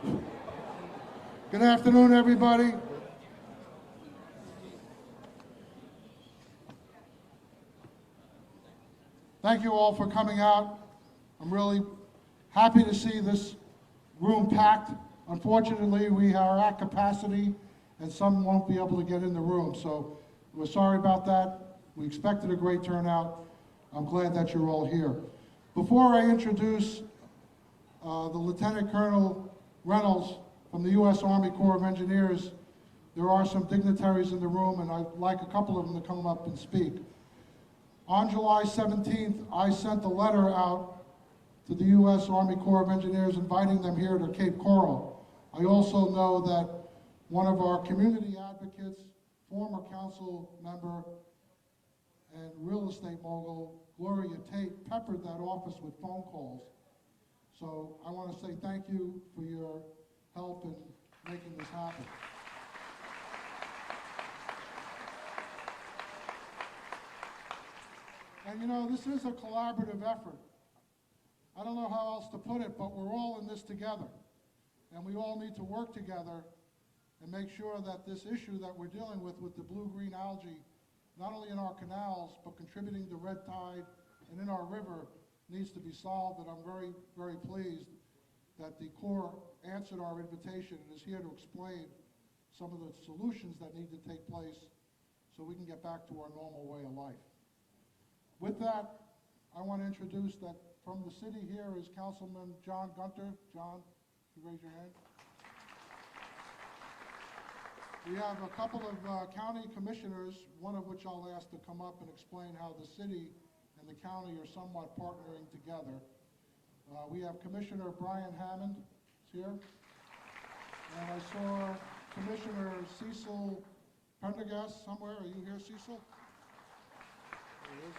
Good afternoon, everybody. Thank you all for coming out. I'm really happy to see this room packed. Unfortunately, we are at capacity and some won't be able to get in the room, so we're sorry about that. We expected a great turnout. I'm glad that you're all here. Before I introduce the Lieutenant Colonel Reynolds from the U.S. Army Corps of Engineers, there are some dignitaries in the room, and I'd like a couple of them to come up and speak. On July 17th, I sent a letter out to the U.S. Army Corps of Engineers inviting them here to Cape Coral. I also know that one of our community advocates, former council member, and real estate mogul, Gloria Tate, peppered that office with phone calls. So I want to say thank you for your help in making this happen. And you know, this is a collaborative effort. I don't know how else to put it, but we're all in this together. And we all need to work together and make sure that this issue that we're dealing with the blue-green algae, not only in our canals, but contributing to red tide and in our river, needs to be solved. And I'm very, very pleased that the Corps answered our invitation and is here to explain some of the solutions that need to take place so we can get back to our normal way of life. With that, I want to introduce that from the city here is Councilman John Gunter. John, you raise your hand. We have a couple of county commissioners, one of which I'll ask to come up and explain how the city and the county are somewhat partnering together. We have Commissioner Brian Hammond here, and I saw Commissioner Cecil Prendergast somewhere. Are you here, Cecil? There he is.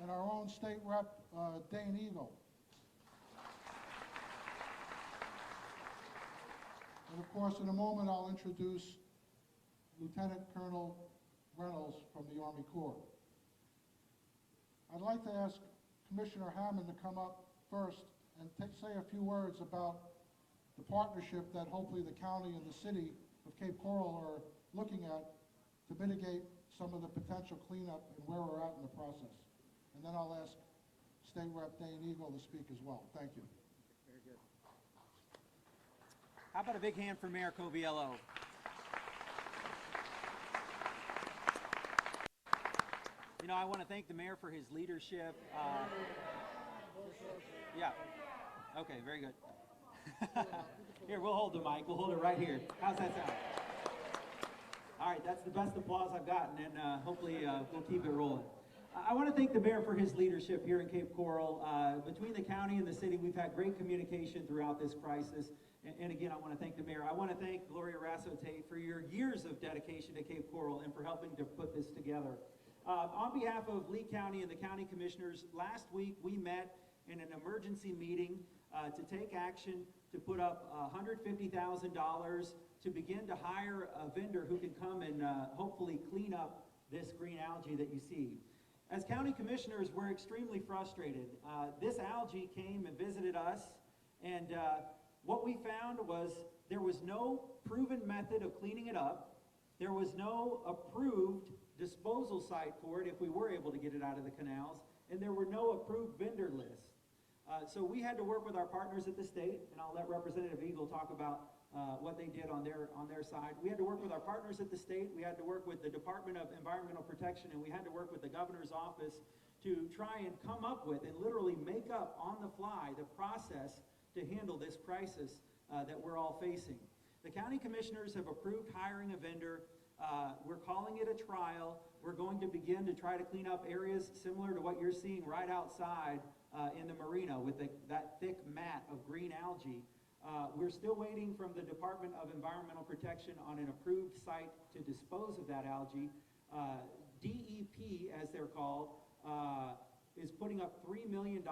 And our own state rep, Dane Eagle. And of course, in a moment, I'll introduce Lieutenant Colonel Reynolds from the Army Corps. I'd like to ask Commissioner Hammond to come up first and say a few words about the partnership that hopefully the county and the city of Cape Coral are looking at to mitigate some of the potential cleanup and where we're at in the process. And then I'll ask State Rep Dane Eagle to speak as well. Thank you. Very good. How about a big hand for Mayor Coviello? You know, I want to thank the mayor for his leadership. Yeah. Okay, very good. Here, we'll hold the mic. We'll hold it right here. How's that sound? All right, that's the best applause I've gotten, and hopefully we'll keep it rolling. I want to thank the mayor for his leadership here in Cape Coral. Between the county and the city, we've had great communication throughout this crisis. And again, I want to thank the mayor. I want to thank Gloria Tate for your years of dedication to Cape Coral and for helping to put this together. On behalf of Lee County and the county commissioners, last week we met in an emergency meeting to take action to put up $150,000 to begin to hire a vendor who can come and hopefully clean up this green algae that you see. As county commissioners, we're extremely frustrated. This algae came and visited us, and what we found was there was no proven method of cleaning it up. There was no approved disposal site for it if we were able to get it out of the canals, and there were no approved vendor lists. So we had to work with our partners at the state, and I'll let Representative Eagle talk about what they did on their side. We had to work with our partners at the state, we had to work with the Department of Environmental Protection, and we had to work with the governor's office to try and come up with and literally make up on the fly the process to handle this crisis that we're all facing. The county commissioners have approved hiring a vendor. We're calling it a trial. We're going to begin to try to clean up areas similar to what you're seeing right outside in the marina with that thick mat of green algae. We're still waiting from the Department of Environmental Protection on an approved site to dispose of that algae. DEP, as they're called, is putting up $3 million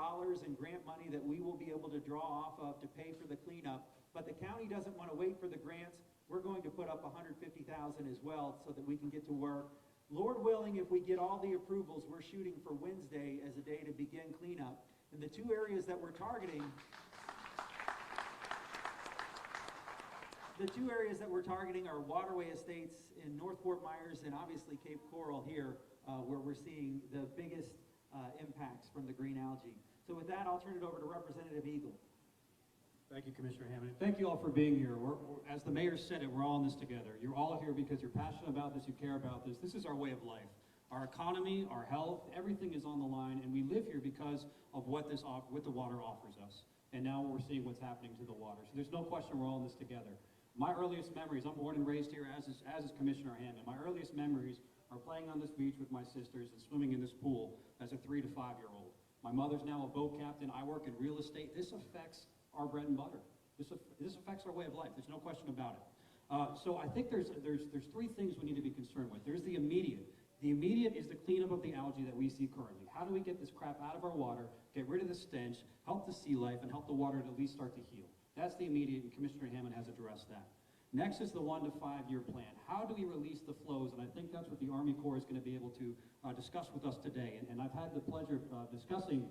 in grant money that we will be able to draw off of to pay for the cleanup. But the county doesn't want to wait for the grants. We're going to put up $150,000 as well so that we can get to work. Lord willing, if we get all the approvals, we're shooting for Wednesday as a day to begin cleanup. And the two areas that we're targeting The two areas that we're targeting are waterway estates in North Fort Myers and obviously Cape Coral here, where we're seeing the biggest impacts from the green algae. So with that, I'll turn it over to Representative Eagle. Thank you, Commissioner Hammond. Thank you all for being here. As the mayor said it, we're all in this together. You're all here because you're passionate about this, you care about this. This is our way of life. Our economy, our health, everything is on the line, and we live here because of what the water offers us. And now we're seeing what's happening to the water. So there's no question we're all in this together. My earliest memories, I'm born and raised here, as is Commissioner Hammond. My earliest memories are playing on this beach with my sisters and swimming in this pool as a 3 to 5 year old. My mother's now a boat captain. I work in real estate. This affects our bread and butter. This affects our way of life. There's no question about it. So I think there's three things we need to be concerned with. There's the immediate. The immediate is the cleanup of the algae that we see currently. How do we get this crap out of our water, get rid of the stench, help the sea life, and help the water to at least start to heal? That's the immediate, and Commissioner Hammond has addressed that. Next is the 1 to 5 year plan. How do we release the flows? And I think that's what the Army Corps is going to be able to discuss with us today. And I've had the pleasure of discussing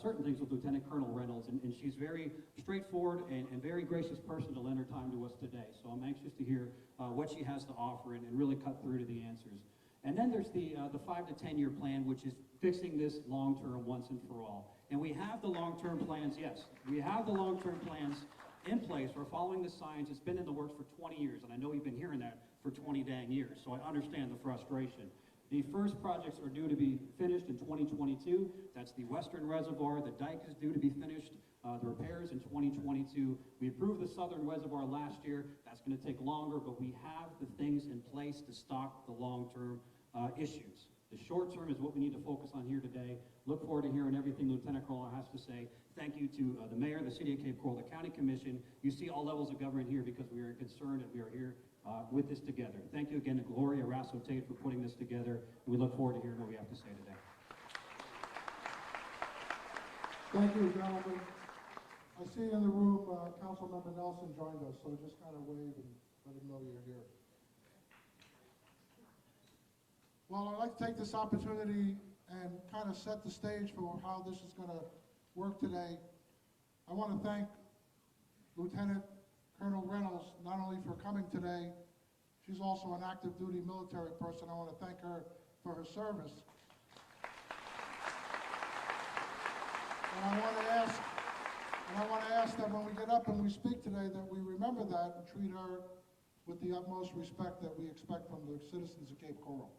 certain things with Lieutenant Colonel Reynolds, and she's very straightforward and very gracious person to lend her time to us today. So I'm anxious to hear what she has to offer and really cut through to the answers. And then there's the 5 to 10 year plan, which is fixing this long-term once and for all. And we have the long-term plans, yes. We have the long-term plans in place. We're following the science. It's been in the works for 20 years, and I know you've been hearing that for 20 dang years, so I understand the frustration. The first projects are due to be finished in 2022. That's the Western Reservoir. The dike is due to be finished, the repairs in 2022. We approved the Southern Reservoir last year. That's going to take longer, but we have the things in place to stop the long-term issues. The short term is what we need to focus on here today. Look forward to hearing everything Lieutenant Colonel has to say. Thank you to the Mayor, the City of Cape Coral, the County Commission. You see all levels of government here because we are concerned and we are here with this together. Thank you again to Gloria Rasso-Tate for putting this together. And we look forward to hearing what we have to say today. Thank you, gentlemen. I see in the room, Councilmember Nelson joined us, so just kind of wave and let him know you're here. Well, I'd like to take this opportunity and kind of set the stage for how this is going to work today. I want to thank Lieutenant Colonel Reynolds not only for coming today, she's also an active duty military person. I want to thank her for her service. And I want to ask that when we get up and we speak today that we remember that and treat her with the utmost respect that we expect from the citizens of Cape Coral.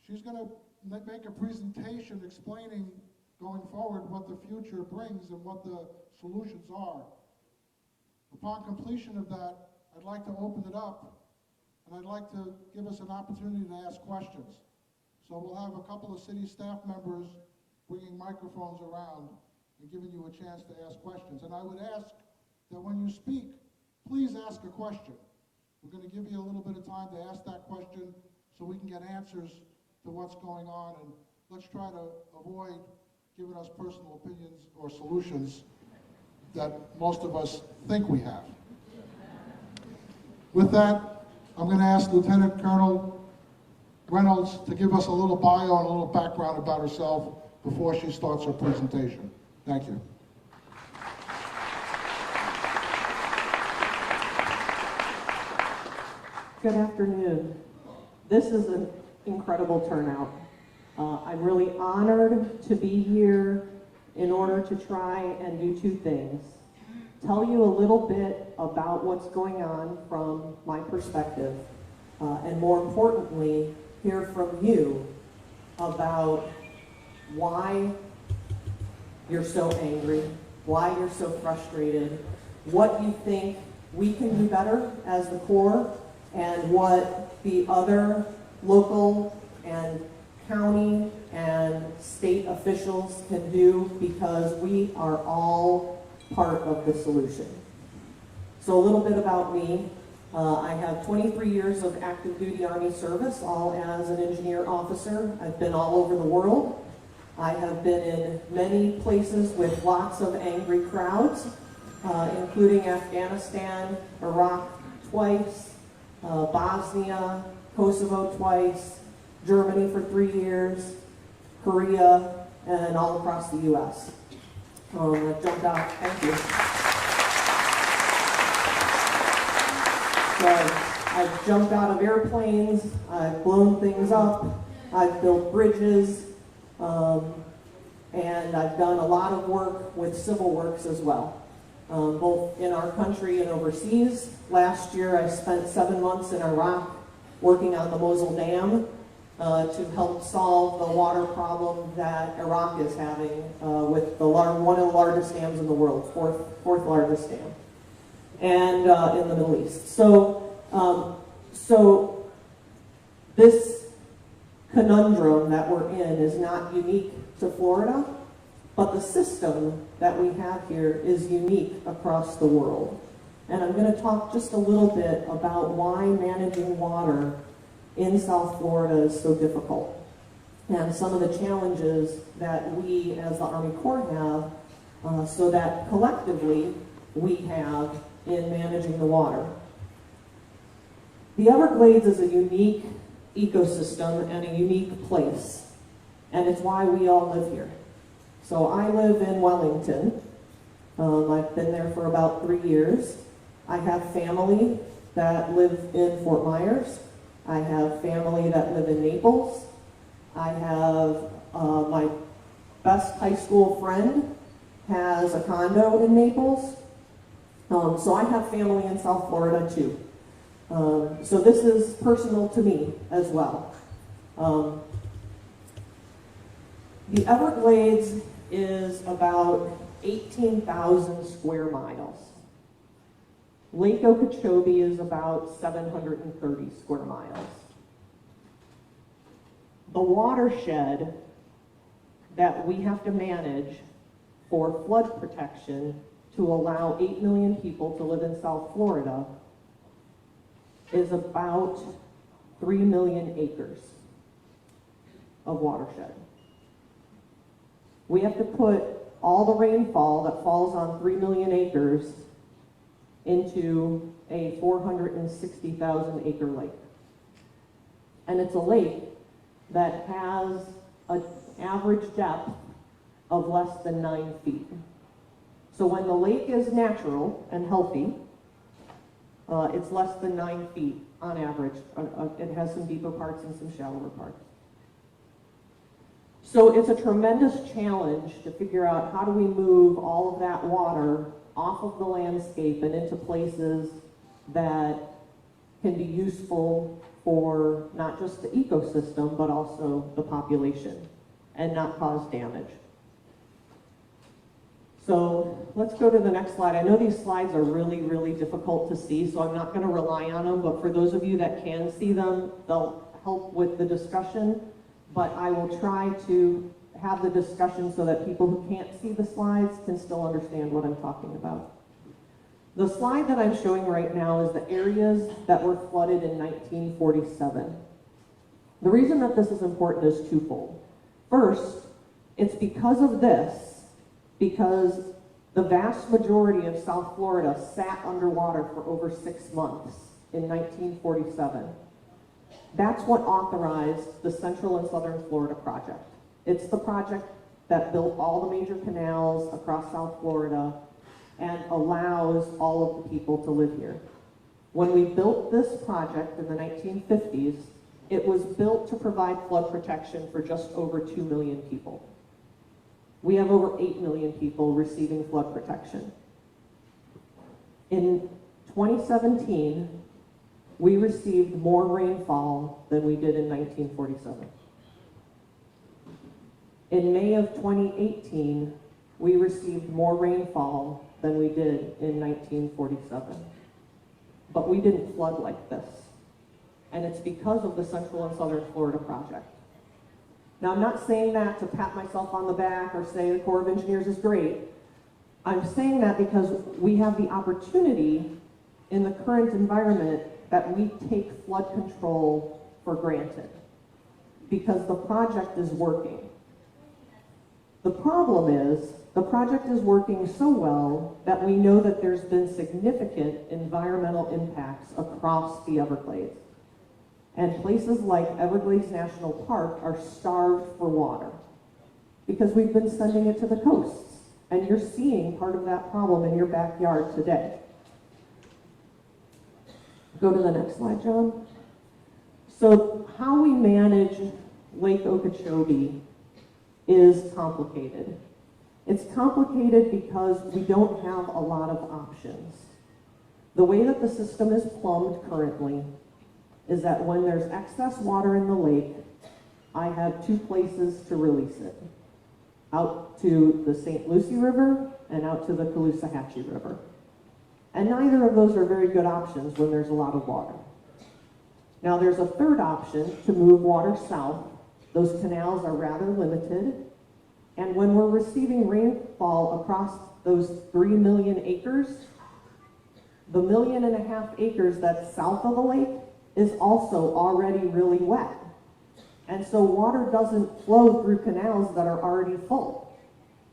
She's going to make a presentation explaining going forward what the future brings and what the solutions are. Upon completion of that, I'd like to open it up and I'd like to give us an opportunity to ask questions. So we'll have a couple of city staff members bringing microphones around and giving you a chance to ask questions. And I would ask that when you speak, please ask a question. We're going to give you a little bit of time to ask that question so we can get answers to what's going on, and let's try to avoid giving us personal opinions or solutions that most of us think we have. With that, I'm going to ask Lieutenant Colonel Reynolds to give us a little bio and a little background about herself before she starts her presentation. Thank you. Good afternoon. This is an incredible turnout. I'm really honored to be here in order to try and do two things. Tell you a little bit about what's going on from my perspective, and more importantly, hear from you about why you're so angry, why you're so frustrated, what you think we can do better as the Corps, and what the other local and county and state officials can do, because we are all part of the solution. So a little bit about me. I have 23 years of active duty Army service, all as an engineer officer. I've been all over the world. I have been in many places with lots of angry crowds, including Afghanistan, Iraq twice, Bosnia, Kosovo twice, Germany for 3 years, Korea, and all across the U.S. I jumped out. Thank you. So I've jumped out of airplanes, I've blown things up, I've built bridges, and I've done a lot of work with civil works as well, both in our country and overseas. Last year I spent 7 months in Iraq working on the Mosul Dam to help solve the water problem that Iraq is having with one of the largest dams in the world, fourth largest dam, and in the Middle East. So this conundrum that we're in is not unique to Florida, but the system that we have here is unique across the world. And I'm going to talk just a little bit about why managing water in South Florida is so difficult, and some of the challenges that we as the Army Corps have, so that collectively we have in managing the water. The Everglades is a unique ecosystem and a unique place, and it's why we all live here. So I live in Wellington. I've been there for about 3 years. I have family that live in Fort Myers. I have family that live in Naples. I have my best high school friend has a condo in Naples. So I have family in South Florida too. So this is personal to me as well. The Everglades is about 18,000 square miles. Lake Okeechobee is about 730 square miles. The watershed that we have to manage for flood protection to allow 8 million people to live in South Florida is about 3 million acres of watershed. We have to put all the rainfall that falls on 3 million acres into a 460,000 acre lake. And it's a lake that has an average depth of less than 9 feet. So when the lake is natural and healthy, it's less than 9 feet on average. It has some deeper parts and some shallower parts. So it's a tremendous challenge to figure out how do we move all of that water off of the landscape and into places that can be useful for not just the ecosystem, but also the population, and not cause damage. So let's go to the next slide. I know these slides are really, really difficult to see, so I'm not going to rely on them, but for those of you that can see them, they'll help with the discussion. But I will try to have the discussion so that people who can't see the slides can still understand what I'm talking about. The slide that I'm showing right now is the areas that were flooded in 1947. The reason that this is important is twofold. First, it's because of this, because the vast majority of South Florida sat underwater for over 6 months in 1947. That's what authorized the Central and Southern Florida Project. It's the project that built all the major canals across South Florida and allows all of the people to live here. When we built this project in the 1950s, it was built to provide flood protection for just over 2 million people. We have over 8 million people receiving flood protection. In 2017, we received more rainfall than we did in 1947. In May of 2018, we received more rainfall than we did in 1947. But we didn't flood like this. And it's because of the Central and Southern Florida Project. Now, I'm not saying that to pat myself on the back or say the Corps of Engineers is great. I'm saying that because we have the opportunity in the current environment that we take flood control for granted because the project is working. The problem is the project is working so well that we know that there's been significant environmental impacts across the Everglades. And places like Everglades National Park are starved for water because we've been sending it to the coasts. And you're seeing part of that problem in your backyard today. Go to the next slide, John. So how we manage Lake Okeechobee is complicated. It's complicated because we don't have a lot of options. The way that the system is plumbed currently is that when there's excess water in the lake, I have two places to release it. Out to the St. Lucie River and out to the Caloosahatchee River. And neither of those are very good options when there's a lot of water. Now there's a third option to move water south. Those canals are rather limited. And when we're receiving rainfall across those 3 million acres, the 1.5 million acres that's south of the lake is also already really wet. And so water doesn't flow through canals that are already full.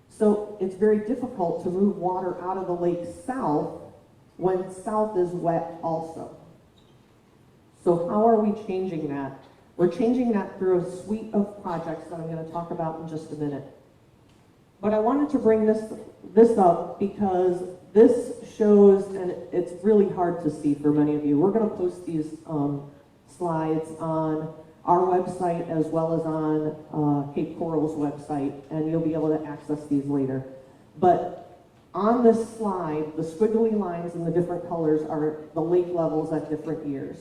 So it's very difficult to move water out of the lake south when south is wet also. So how are we changing that? We're changing that through a suite of projects that I'm going to talk about in just a minute. But I wanted to bring this up because this shows, and it's really hard to see for many of you. We're going to post these slides on our website as well as on Cape Coral's website, and you'll be able to access these later. But on this slide, the squiggly lines in the different colors are the lake levels at different years.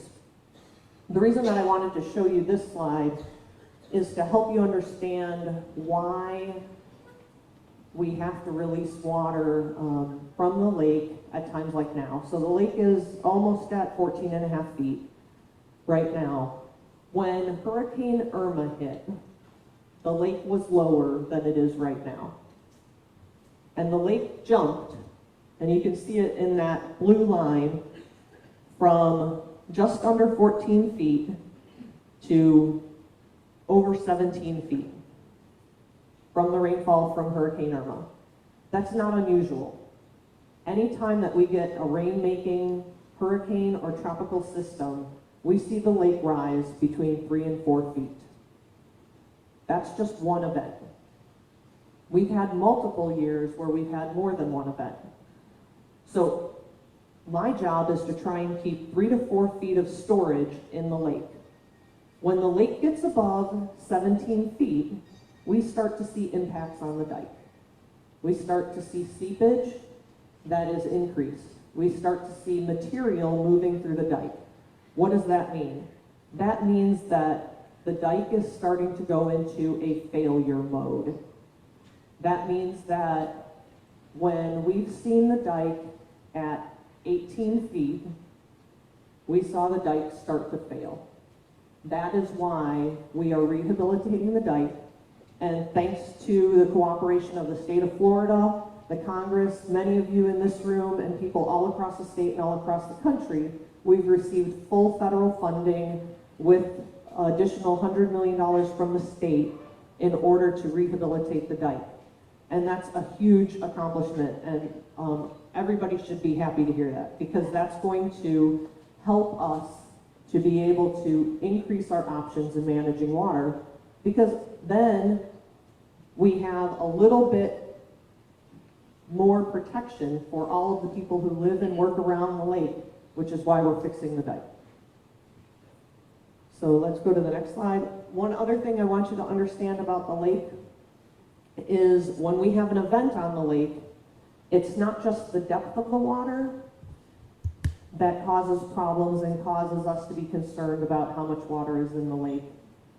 The reason that I wanted to show you this slide is to help you understand why we have to release water from the lake at times like now. So the lake is almost at 14.5 feet right now. When Hurricane Irma hit, the lake was lower than it is right now. And the lake jumped, and you can see it in that blue line, from just under 14 feet to over 17 feet from the rainfall from Hurricane Irma. That's not unusual. Anytime that we get a rain-making hurricane or tropical system, we see the lake rise between 3 and 4 feet. That's just one event. We've had multiple years where we've had more than one event. So my job is to try and keep 3 to 4 feet of storage in the lake. When the lake gets above 17 feet, we start to see impacts on the dike. We start to see seepage that is increased. We start to see material moving through the dike. What does that mean? That means that the dike is starting to go into a failure mode. That means that when we've seen the dike at 18 feet, we saw the dike start to fail. That is why we are rehabilitating the dike, and thanks to the cooperation of the state of Florida, the Congress, many of you in this room, and people all across the state and all across the country, we've received full federal funding with additional $100 million from the state in order to rehabilitate the dike. And that's a huge accomplishment, and everybody should be happy to hear that, because that's going to help us to be able to increase our options in managing water, because then we have a little bit more protection for all of the people who live and work around the lake, which is why we're fixing the dike. So let's go to the next slide. One other thing I want you to understand about the lake is when we have an event on the lake, it's not just the depth of the water that causes problems and causes us to be concerned about how much water is in the lake,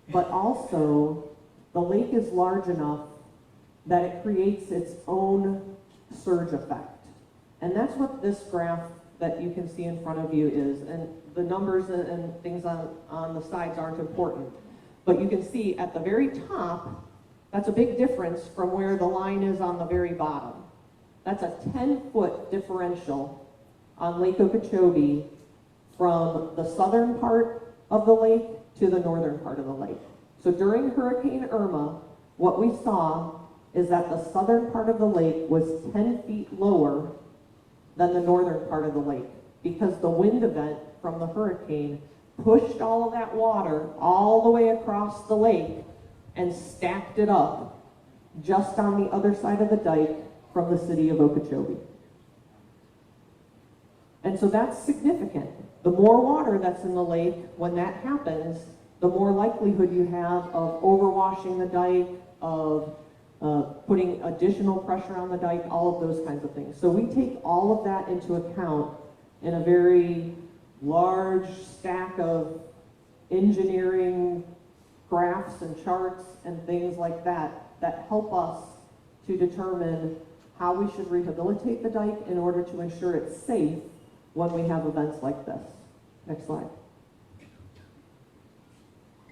but also the lake is large enough that it creates its own surge effect. And that's what this graph that you can see in front of you is. And the numbers and things on the sides aren't important. But you can see at the very top, that's a big difference from where the line is on the very bottom. That's a 10-foot differential on Lake Okeechobee from the southern part of the lake to the northern part of the lake. So during Hurricane Irma, what we saw is that the southern part of the lake was 10 feet lower than the northern part of the lake, because the wind event from the hurricane pushed all of that water all the way across the lake and stacked it up just on the other side of the dike from the city of Okeechobee. And And so that's significant. The more water that's in the lake, when that happens, the more likelihood you have of overwashing the dike, of putting additional pressure on the dike, all of those kinds of things. So we take all of that into account in a very large stack of engineering graphs and charts and things like that that help us to determine how we should rehabilitate the dike in order to ensure it's safe when we have events like this. Next slide.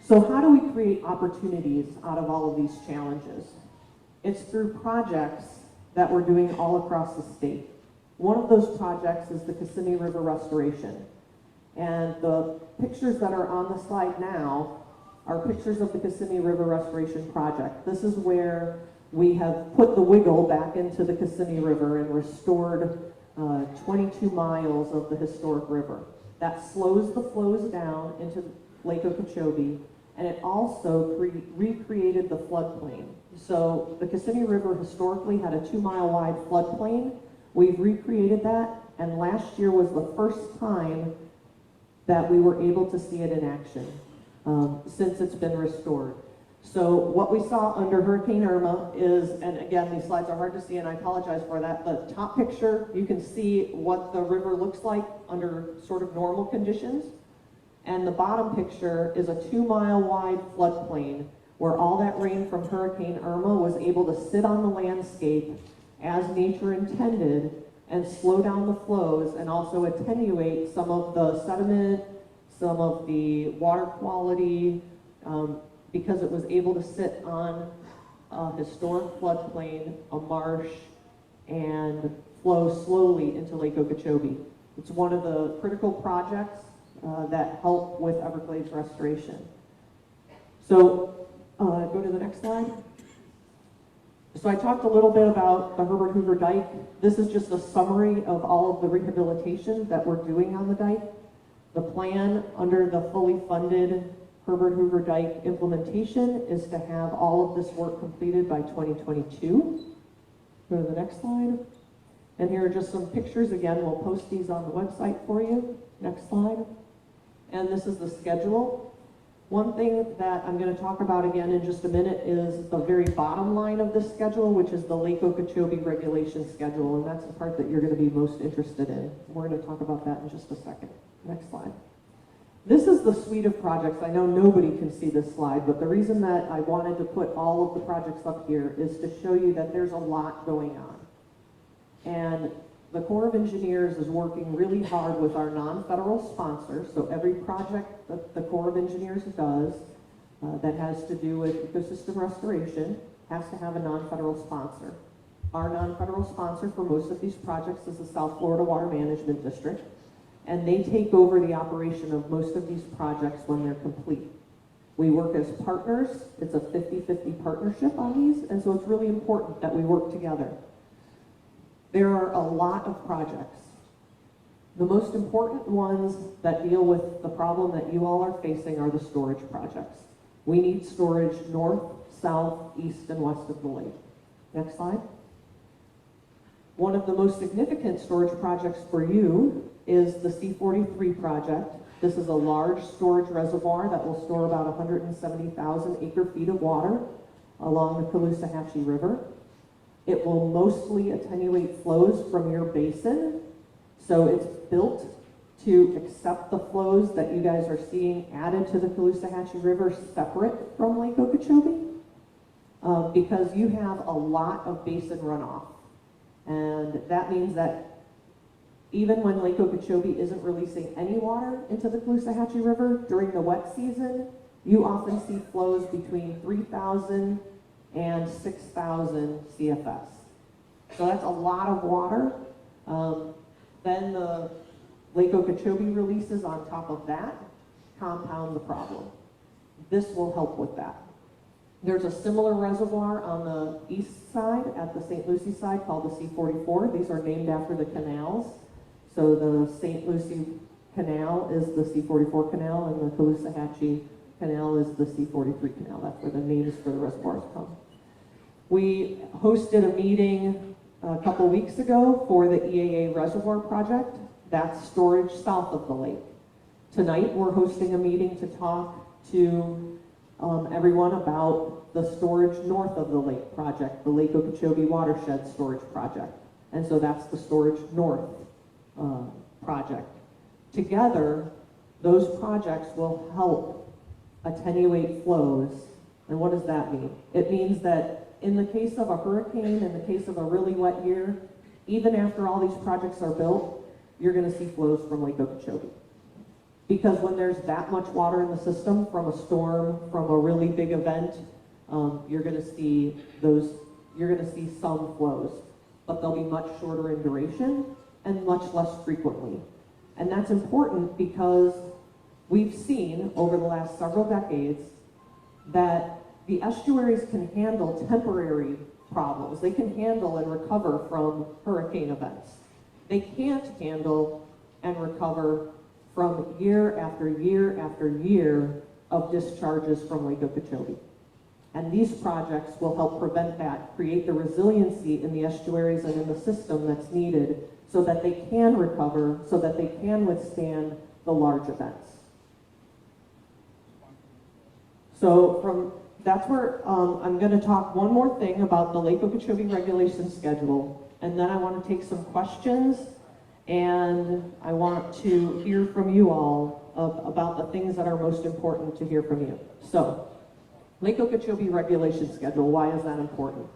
So how do we create opportunities out of all of these challenges? It's through projects that we're doing all across the state. One of those projects is the Kissimmee River Restoration. And the pictures that are on the slide now are pictures of the Kissimmee River Restoration Project. This is where we have put the wiggle back into the Kissimmee River and restored 22 miles of the historic river. That slows the flows down into Lake Okeechobee, and it also recreated the floodplain. So the Kissimmee River historically had a 2-mile wide floodplain. We've recreated that, and last year was the first time that we were able to see it in action since it's been restored. So what we saw under Hurricane Irma is, and again, these slides are hard to see and I apologize for that, the top picture, you can see what the river looks like under sort of normal conditions. And the bottom picture is a 2-mile wide floodplain where all that rain from Hurricane Irma was able to sit on the landscape as nature intended and slow down the flows and also attenuate some of the sediment, some of the water quality, because it was able to sit on a historic floodplain, a marsh, and flow slowly into Lake Okeechobee. It's one of the critical projects that help with Everglades restoration. So go to the next slide. So I talked a little bit about the Herbert Hoover Dike. This is just a summary of all of the rehabilitation that we're doing on the dike. The plan under the fully funded Herbert Hoover Dike implementation is to have all of this work completed by 2022. Go to the next slide. And here are just some pictures. Again, we'll post these on the website for you. Next slide. And this is the schedule. One thing that I'm going to talk about again in just a minute is the very bottom line of this schedule, which is the Lake Okeechobee regulation schedule, and that's the part that you're going to be most interested in. We're going to talk about that in just a second. Next slide. This is the suite of projects. I know nobody can see this slide, but the reason that I wanted to put all of the projects up here is to show you that there's a lot going on. And the Corps of Engineers is working really hard with our non-federal sponsors. So every project that the Corps of Engineers does that has to do with ecosystem restoration has to have a non-federal sponsor. Our non-federal sponsor for most of these projects is the South Florida Water Management District, and they take over the operation of most of these projects when they're complete. We work as partners. It's a 50-50 partnership on these, and so it's really important that we work together. There are a lot of projects. The most important ones that deal with the problem that you all are facing are the storage projects. We need storage north, south, east, and west of the lake. Next slide. One of the most significant storage projects for you is the C43 project. This is a large storage reservoir that will store about 170,000 acre-feet of water along the Caloosahatchee River. It will mostly attenuate flows from your basin. So it's built to accept the flows that you guys are seeing added to the Caloosahatchee River separate from Lake Okeechobee, because you have a lot of basin runoff. And that means that even when Lake Okeechobee isn't releasing any water into the Caloosahatchee River during the wet season, you often see flows between 3,000 and 6,000 CFS. So that's a lot of water. Then the Lake Okeechobee releases on top of that compound the problem. This will help with that. There's a similar reservoir on the east side, at the St. Lucie side, called the C44. These are named after the canals. So the St. Lucie Canal is the C44 canal, and the Caloosahatchee Canal is the C43 canal. That's where the names for the reservoirs come. We hosted a meeting a couple weeks ago for the EAA Reservoir Project. that's storage south of the lake. Tonight, we're hosting a meeting to talk to everyone about the storage north of the lake project, the Lake Okeechobee Watershed Storage Project. And so that's the storage north project. Together, those projects will help attenuate flows. And what does that mean? It means that in the case of a hurricane, in the case of a really wet year, even after all these projects are built, you're going to see flows from Lake Okeechobee. Because when there's that much water in the system from a storm, from a really big event, you're going to see some flows, but they'll be much shorter in duration and much less frequently. And that's important because we've seen over the last several decades that the estuaries can handle temporary problems. They can handle and recover from hurricane events. They can't handle and recover from year after year after year of discharges from Lake Okeechobee. And these projects will help prevent that, create the resiliency in the estuaries and in the system that's needed so that they can recover, so that they can withstand the large events. So that's where I'm going to talk one more thing about the Lake Okeechobee regulation schedule, and then I want to take some questions, and I want to hear from you all about the things that are most important to hear from you. So, Lake Okeechobee regulation schedule, why is that important?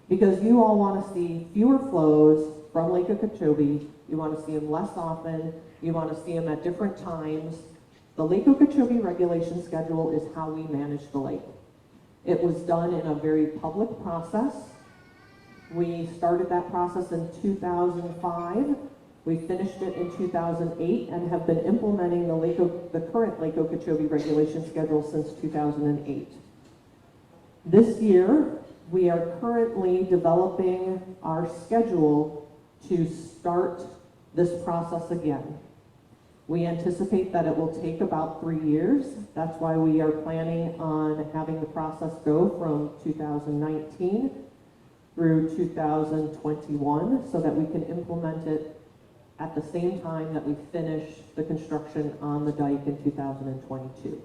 Because you all want to see fewer flows from Lake Okeechobee, you want to see them less often, you want to see them at different times. The Lake Okeechobee regulation schedule is how we manage the lake. It was done in a very public process. We started that process in 2005. We finished it in 2008 and have been implementing the current Lake Okeechobee regulation schedule since 2008. This year, we are currently developing our schedule to start this process again. We anticipate that it will take about 3 years. That's why we are planning on having the process go from 2019 through 2021 so that we can implement it at the same time that we finish the construction on the dike in 2022.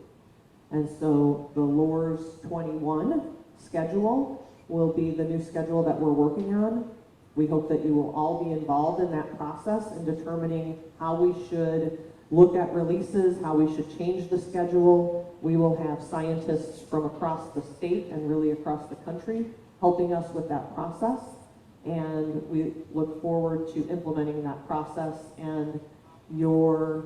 And so the LORS 21 schedule will be the new schedule that we're working on. We hope that you will all be involved in that process in determining how we should look at releases, how we should change the schedule. We will have scientists from across the state and really across the country helping us with that process. And we look forward to implementing that process and your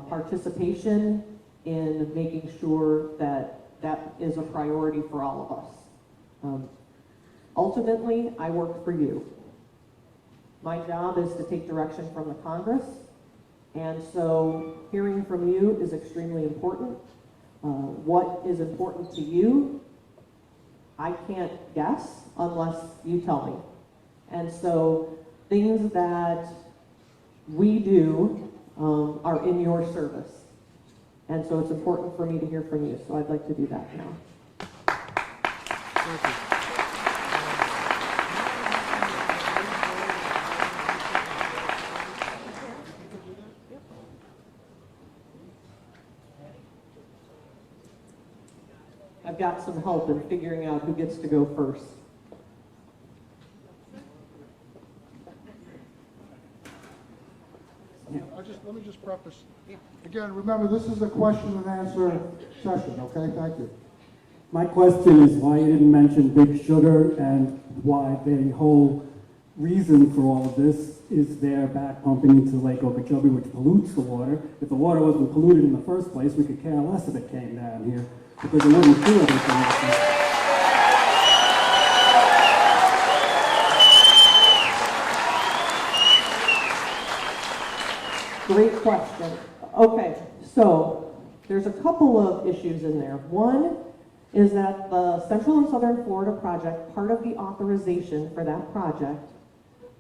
participation in making sure that that is a priority for all of us. Ultimately, I work for you. My job is to take direction from the Congress, and so hearing from you is extremely important. What is important to you, I can't guess unless you tell me. And so things that we do are in your service. And so it's important for me to hear from you, so I'd like to do that now. Thank you. I've got some help in figuring out who gets to go first. Let me just preface. Again, remember, this is a question and answer session, okay? Thank you. My question is why you didn't mention Big Sugar and why the whole reason for all of this is they're back pumping into Lake Okeechobee, which pollutes the water. If the water wasn't polluted in the first place, we could care less if it came down here because it wouldn't do anything. Great question. Okay, so there's a couple of issues in there. One is that the Central and Southern Florida project, part of the authorization for that project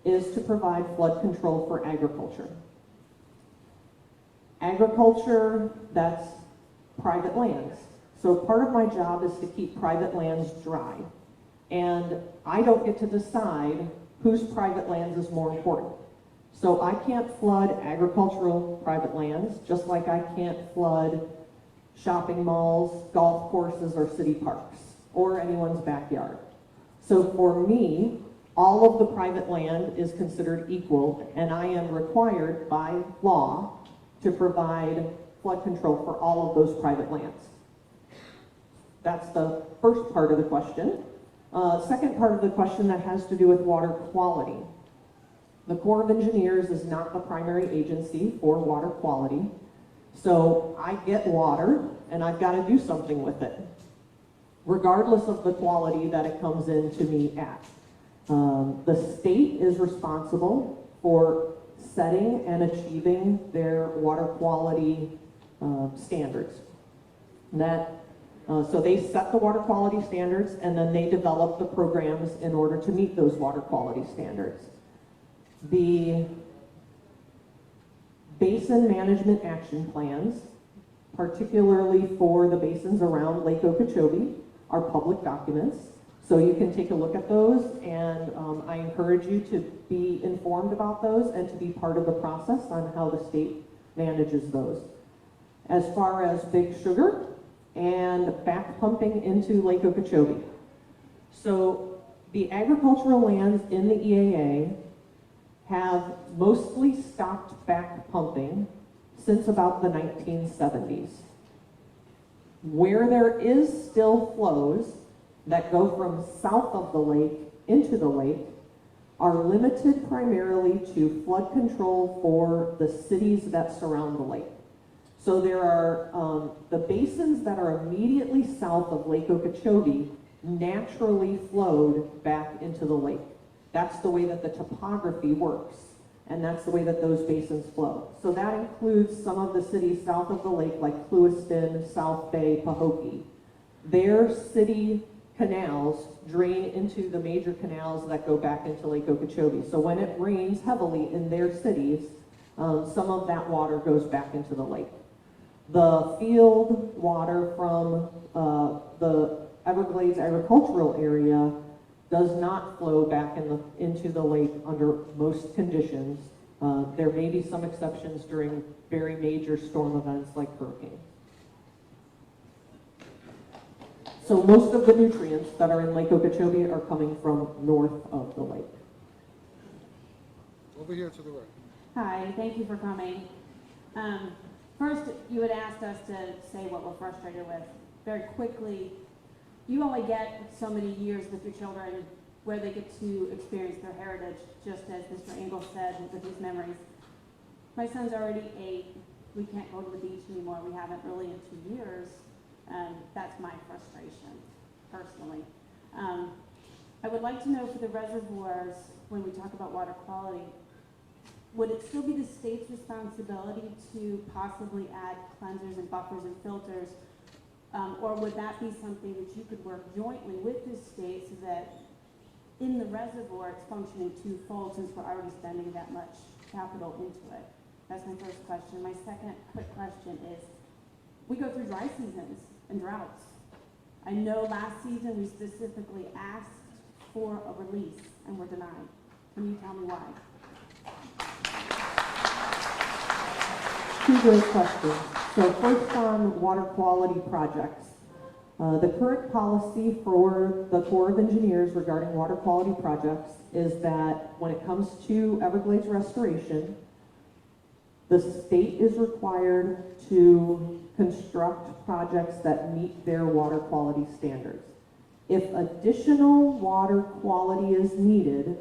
is to provide flood control for agriculture. Agriculture, that's private lands. So part of my job is to keep private lands dry. And I don't get to decide whose private lands is more important. So I can't flood agricultural private lands, just like I can't flood shopping malls, golf courses, or city parks, or anyone's backyard. So for me, all of the private land is considered equal, and I am required by law to provide flood control for all of those private lands. That's the first part of the question. Second part of the question that has to do with water quality. The Corps of Engineers is not the primary agency for water quality. So I get water and I've got to do something with it, regardless of the quality that it comes in to me at. The state is responsible for setting and achieving their water quality standards. So they set the water quality standards and then they develop the programs in order to meet those water quality standards. The basin management action plans, particularly for the basins around Lake Okeechobee, are public documents. So you can take a look at those, and I encourage you to be informed about those and to be part of the process on how the state manages those. As far as Big Sugar and back pumping into Lake Okeechobee. So the agricultural lands in the EAA have mostly stopped back pumping since about the 1970s. Where there is still flows that go from south of the lake into the lake are limited primarily to flood control for the cities that surround the lake. So there are the basins that are immediately south of Lake Okeechobee naturally flowed back into the lake. That's the way that the topography works, and that's the way that those basins flow. So that includes some of the cities south of the lake, like Clewiston, South Bay, Pahokee. Their city canals drain into the major canals that go back into Lake Okeechobee. So when it rains heavily in their cities, some of that water goes back into the lake. The field water from the Everglades agricultural area does not flow back into the lake under most conditions. There may be some exceptions during very major storm events like hurricanes. So most of the nutrients that are in Lake Okeechobee are coming from north of the lake. Over here to the right. Hi, thank you for coming. First, you had asked us to say what we're frustrated with. Very quickly, you only get so many years with your children where they get to experience their heritage, just as Mr. Engel said with his memories. My son's already 8. We can't go to the beach anymore. We haven't really in 2 years. That's my frustration, personally. I would like to know for the reservoirs, when we talk about water quality, would it still be the state's responsibility to possibly add cleansers and buffers and filters? Or would that be something that you could work jointly with the state so that in the reservoir it's functioning twofold since we're already spending that much capital into it? That's my first question. My second quick question is, we go through dry seasons and droughts. I know last season we specifically asked for a release and were denied. Can you tell me why? Two great questions. So first on water quality projects. The current policy for the Corps of Engineers regarding water quality projects is that when it comes to Everglades restoration, the state is required to construct projects that meet their water quality standards. If additional water quality is needed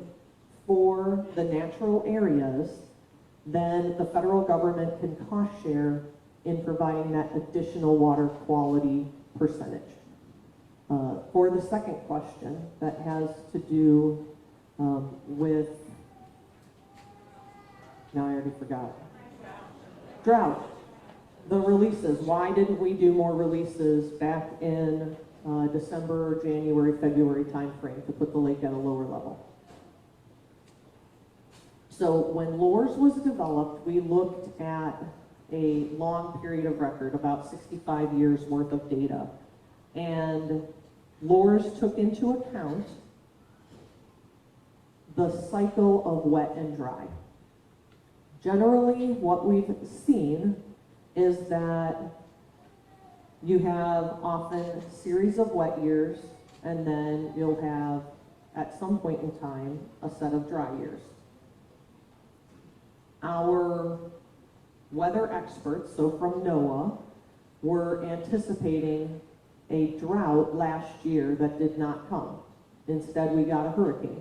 for the natural areas, then the federal government can cost share in providing that additional water quality percentage. For the second question that has to do with, now I already forgot. Drought. The releases. Why didn't we do more releases back in December, January, February timeframe to put the lake at a lower level? So when LORS was developed, we looked at a long period of record, about 65 years worth of data. And LORS took into account the cycle of wet and dry. Generally, what we've seen is that you have often a series of wet years, and then you'll have, at some point in time, a set of dry years. Our weather experts, so from NOAA, were anticipating a drought last year that did not come. Instead, we got a hurricane,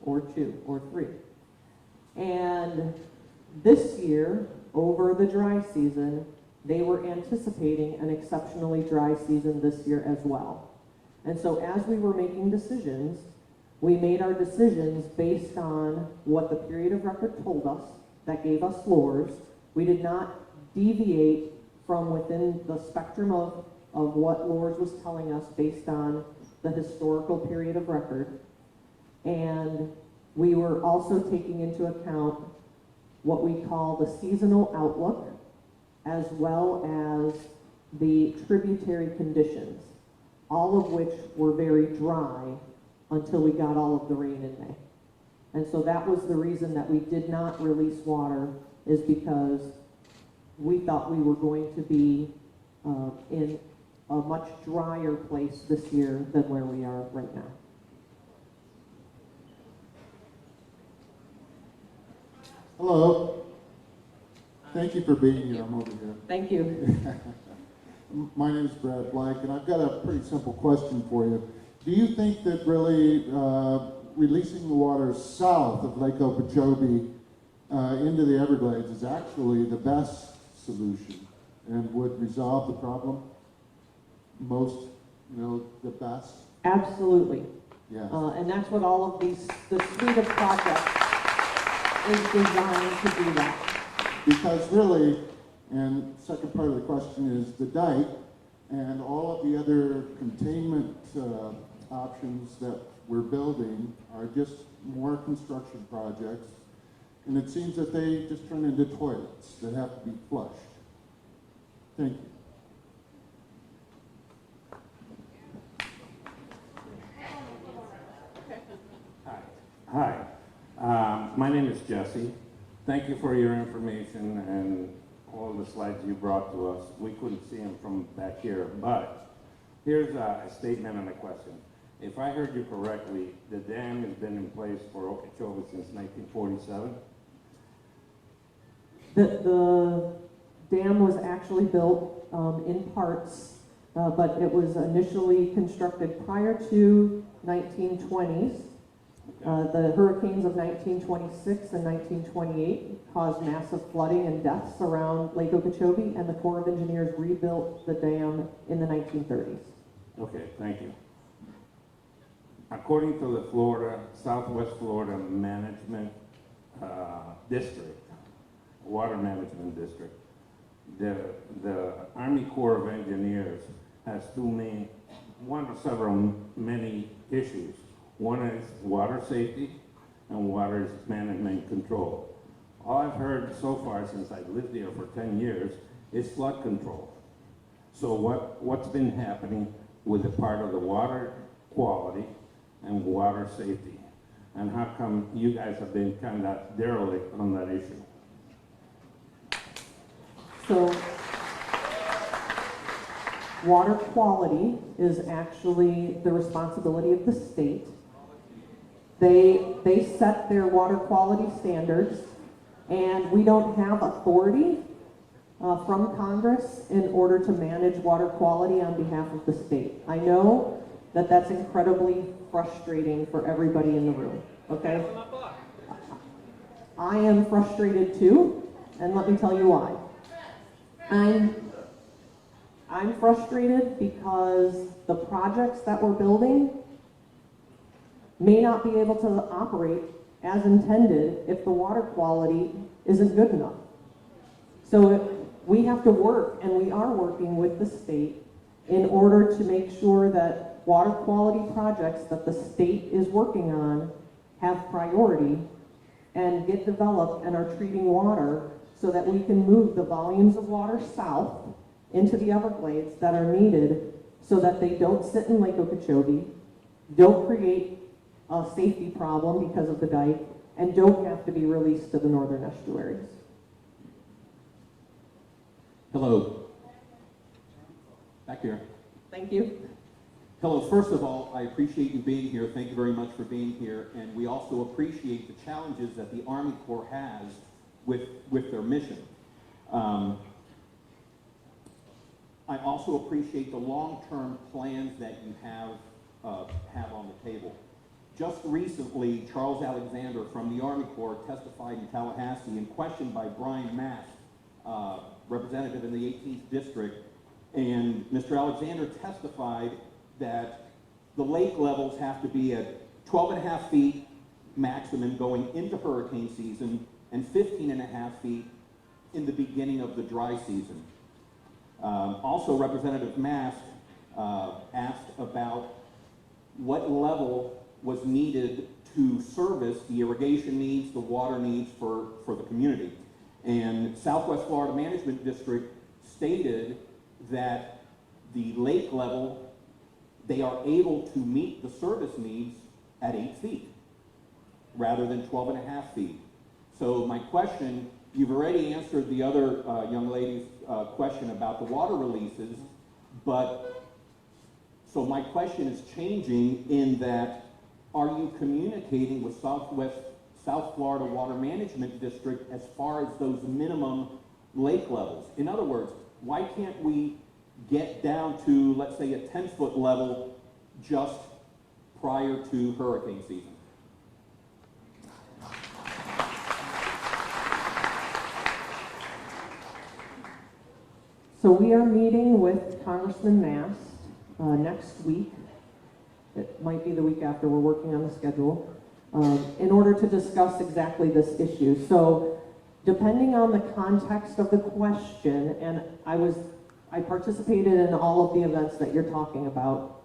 or 2 or 3. And this year, over the dry season, they were anticipating an exceptionally dry season this year as well. And so as we were making decisions, we made our decisions based on what the period of record told us, that gave us floors. We did not deviate from within the spectrum of what Lourdes was telling us based on the historical period of record. And we were also taking into account what we call the seasonal outlook, as well as the tributary conditions, all of which were very dry until we got all of the rain in May. And so that was the reason that we did not release water, is because we thought we were going to be in a much drier place this year than where we are right now. Hello. Thank you for being here. I'm over here. Thank you. My name is Brad Blank, and I've got a pretty simple question for you. Do you think that really releasing the water south of Lake Okeechobee into the Everglades is actually the best solution and would resolve the problem most, the best? Absolutely. Yes. And that's what all of the suite of projects is designed to do that. Because really, and second part of the question is the dike and all of the other containment options that we're building are just more construction projects, and it seems that they just turn into toilets that have to be flushed. Thank you. Hi, my name is Jesse. Thank you for your information and all the slides you brought to us. We couldn't see them from back here, but here's a statement and a question. If I heard you correctly, the dam has been in place for Okeechobee since 1947? The dam was actually built in parts, but it was initially constructed prior to 1920s. The hurricanes of 1926 and 1928 caused massive flooding and deaths around Lake Okeechobee, and the Corps of Engineers rebuilt the dam in the 1930s. Okay, thank you. According to the Southwest Florida Management District, Water Management District, the Army Corps of Engineers has many issues. One is water safety and water management control. All I've heard so far since I've lived here for 10 years is flood control. So what's been happening with the part of the water quality and water safety? And how come you guys have been kind of derelict on that issue? So, water quality is actually the responsibility of the state. They set their water quality standards, and we don't have authority from Congress in order to manage water quality on behalf of the state. I know that that's incredibly frustrating for everybody in the room, okay? I am frustrated too, and let me tell you why. I'm frustrated because the projects that we're building may not be able to operate as intended if the water quality isn't good enough. So we have to work, and we are working with the state in order to make sure that water quality projects that the state is working on have priority and get developed and are treating water so that we can move the volumes of water south into the Everglades that are needed so that they don't sit in Lake Okeechobee, don't create a safety problem because of the dike, and don't have to be released to the northern estuaries. Hello. Back here. Thank you. Hello. First of all, I appreciate you being here. Thank you very much for being here. And we also appreciate the challenges that the Army Corps has with their mission. I also appreciate the long-term plans that you have on the table. Just recently, Charles Alexander from the Army Corps testified in Tallahassee and questioned by Brian Mast, representative in the 18th District, and Mr. Alexander testified that the lake levels have to be at 12.5 feet maximum going into hurricane season and 15.5 feet in the beginning of the dry season. Also, Representative Mast asked about what level was needed to service the irrigation needs, the water needs for the community. And Southwest Florida Management District stated that the lake level, they are able to meet the service needs at 8 feet rather than 12.5 feet. So my question, you've already answered the other young lady's question about the water releases, but so my question is changing in that, are you communicating with South Florida Water Management District as far as those minimum lake levels? In other words, why can't we get down to, let's say, a 10-foot level just prior to hurricane season? So we are meeting with Congressman Mast next week. It might be the week after. We're working on the schedule in order to discuss exactly this issue. So depending on the context of the question, and I participated in all of the events that you're talking about,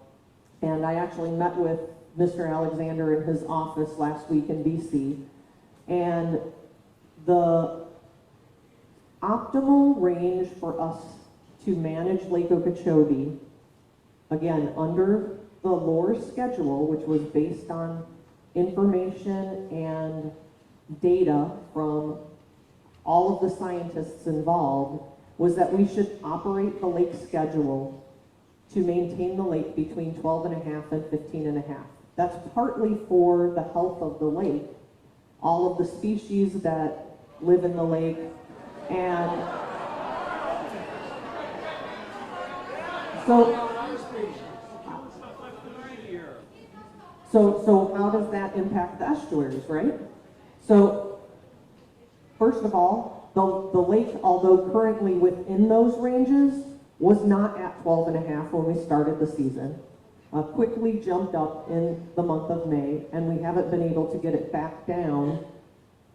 and I actually met with Mr. Alexander in his office last week in DC, and the optimal range for us to manage Lake Okeechobee, again, under the LOR schedule, which was based on information and data from all of the scientists involved, was that we should operate the lake schedule to maintain the lake between 12.5 and 15.5. That's partly for the health of the lake, all of the species that live in the lake, and so how does that impact the estuaries, right? So first of all, the lake, although currently within those ranges, was not at 12.5 when we started the season. Quickly jumped up in the month of May, and we haven't been able to get it back down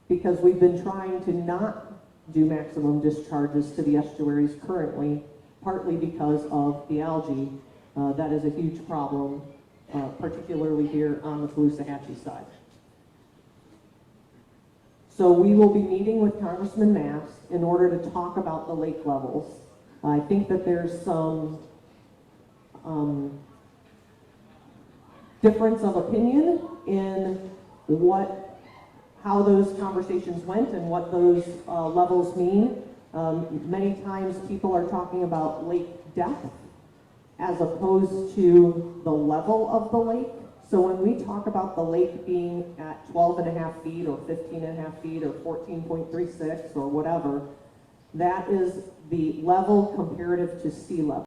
because we've been trying to not do maximum discharges to the estuaries currently, partly because of the algae. That is a huge problem, particularly here on the Caloosahatchee side. So we will be meeting with Congressman Mast in order to talk about the lake levels. I think that there's some difference of opinion in how those conversations went and what those levels mean. Many times people are talking about lake depth as opposed to the level of the lake. So when we talk about the lake being at 12.5 feet or 15.5 feet or 14.36 or whatever, that is the level comparative to sea level.